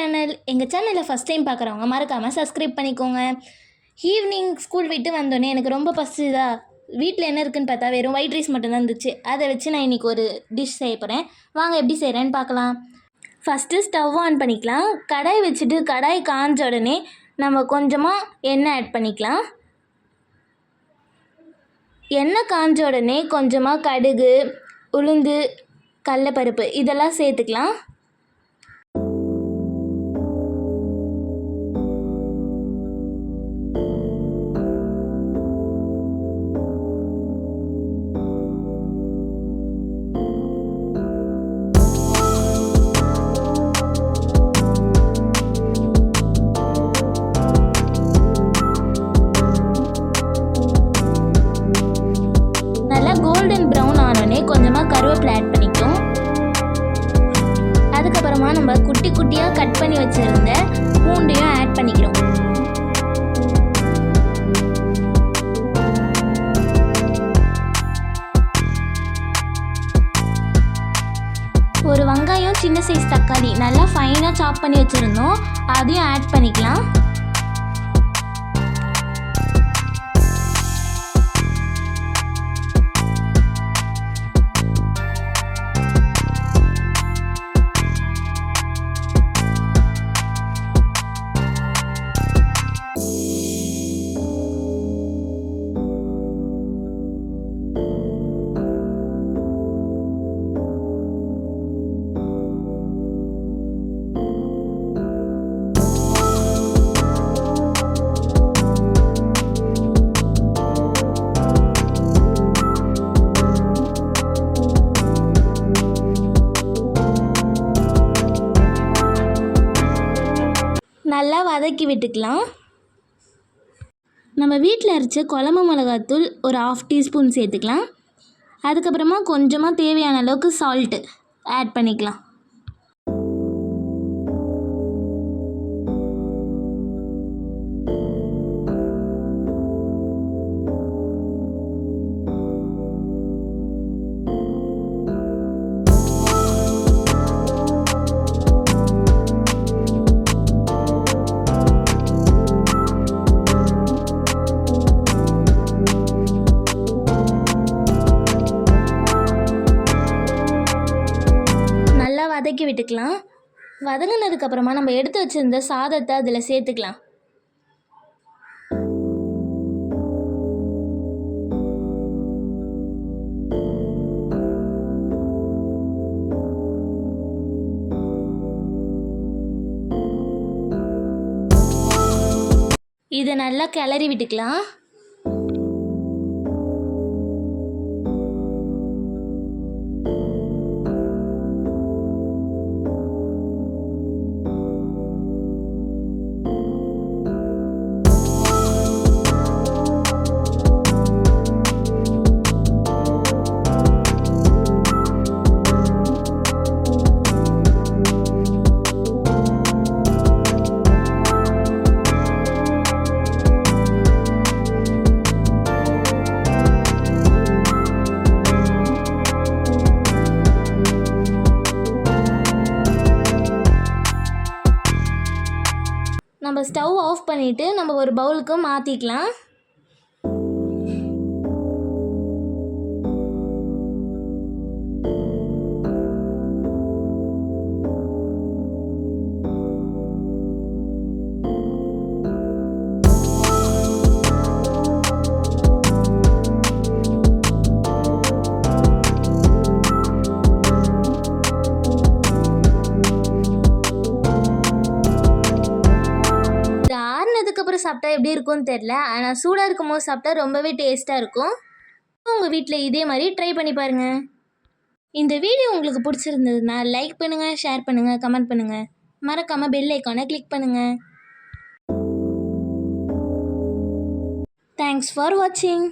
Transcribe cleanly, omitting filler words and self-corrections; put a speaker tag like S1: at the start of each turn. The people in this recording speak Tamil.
S1: சேனல். எங்கள் சேனலில் ஃபஸ்ட் டைம் பார்க்குறவங்க மறக்காமல் சப்ஸ்கிரைப் பண்ணிக்கோங்க. ஈவினிங் ஸ்கூல் விட்டு வந்தோடனே எனக்கு ரொம்ப பசிதா. வீட்டில் என்ன இருக்குதுன்னு பார்த்தா வெறும் ஒயிட் ரைஸ் மட்டும்தான் இருந்துச்சு. அதை வச்சு நான் இன்றைக்கி ஒரு டிஷ் செய்ய போகிறேன். வாங்க எப்படி செய்கிறேன்னு பார்க்கலாம். ஃபஸ்ட்டு ஸ்டவ் ஆன் பண்ணிக்கலாம். கடாய் வச்சுட்டு கடாய் காஞ்ச உடனே நம்ம கொஞ்சமாக எண்ணெய் ஆட் பண்ணிக்கலாம். எண்ணெய் காஞ்ச உடனே கொஞ்சமாக கடுகு, உளுந்து, கடலைப்பருப்பு இதெல்லாம் சேர்த்துக்கலாம். கோல்டன் ப்ரௌன் ஆனோடனே கொஞ்சமாக கருவேப்பிலை ஆட் பண்ணிக்கும். அதுக்கப்புறமா நம்ம குட்டி குட்டியாக கட் பண்ணி வச்சுருந்த பூண்டையும் ஆட் பண்ணிக்கிறோம். ஒரு வெங்காயம், சின்ன சைஸ் தக்காளி நல்லா ஃபைனாக சாப் பண்ணி வச்சுருந்தோம், அதையும் ஆட் பண்ணிக்கலாம். நல்லா வதக்கி விட்டுக்கலாம். நம்ம வீட்டில் அரைச்ச குழம்பு மிளகாத்தூள் ஒரு 1/2 டீஸ்பூன் சேர்த்துக்கலாம். அதுக்கப்புறமா கொஞ்சமாக தேவையான அளவுக்கு சால்ட்டு ஆட் பண்ணிக்கலாம். வதக்கி விட்டுக்கலாம். வதங்கினதுக்கப்புறமா நம்ம எடுத்து வச்சுருந்த சாதத்தை அதில் சேர்த்துக்கலாம். இதை நல்லா கிளறி விட்டுக்கலாம். நம்ம ஸ்டவ் ஆஃப் பண்ணிவிட்டு நம்ம ஒரு பவுலுக்கு மாற்றிக்கலாம். அதுக்கப்புறம் சாப்பிட்டா எப்படி இருக்கும்னு தெரில, ஆனால் சூடாக இருக்கும் போது சாப்பிட்டா ரொம்பவே டேஸ்ட்டாக இருக்கும். உங்கள் வீட்டில் இதே மாதிரி ட்ரை பண்ணி பாருங்கள். இந்த வீடியோ உங்களுக்கு பிடிச்சிருந்ததுன்னா லைக் பண்ணுங்கள், ஷேர் பண்ணுங்கள், கமெண்ட் பண்ணுங்கள். மறக்காமல் பெல் ஐக்கானை கிளிக் பண்ணுங்கள். தேங்க்ஸ் ஃபார் வாட்சிங்.